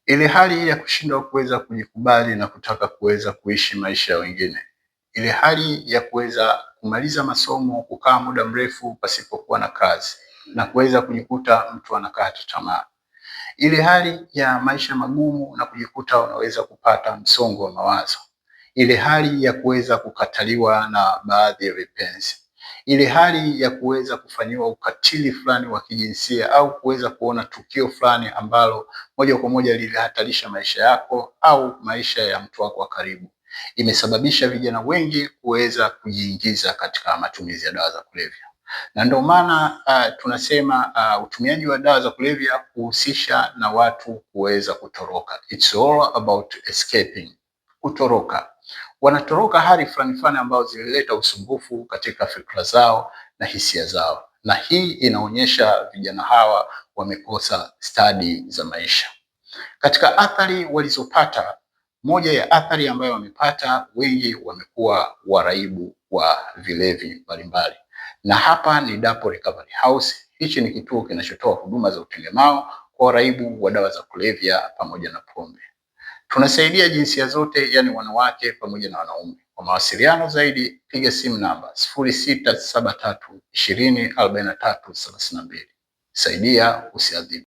Ile hali ya kushindwa kuweza kujikubali na kutaka kuweza kuishi maisha ya wengine. Ile hali ya kuweza kumaliza masomo, kukaa muda mrefu pasipokuwa na kazi na kuweza kujikuta mtu anakata tamaa. Ile hali ya maisha magumu na kujikuta unaweza kupata msongo wa mawazo. Ile hali ya kuweza kukataliwa na baadhi ya vipenzi. Ile hali ya kuweza kufanyiwa ukatili fulani wa kijinsia au kuweza kuona tukio fulani ambalo moja kwa moja lilihatarisha maisha yako au maisha ya mtu wako wa karibu, imesababisha vijana wengi kuweza kujiingiza katika matumizi ya dawa za kulevya. Na ndio maana tunasema utumiaji wa dawa za kulevya kuhusisha na watu kuweza kutoroka. It's all about escaping. Kutoroka. Wanatoroka hali fulani fulani ambazo zilileta usumbufu katika fikra zao na hisia zao. Na hii inaonyesha vijana hawa wamekosa stadi za maisha. Katika athari walizopata, moja ya athari ambayo wamepata, wengi wamekuwa waraibu wa vilevi mbalimbali. Na hapa ni Dapo Recovery House. Hichi ni kituo kinachotoa huduma za utengemao kwa waraibu wa dawa za kulevya pamoja na pombe. Tunasaidia jinsia zote, yani wanawake pamoja na wanaume. Kwa mawasiliano zaidi piga simu namba 0673 20 43 32. Saidia, usiadhibu.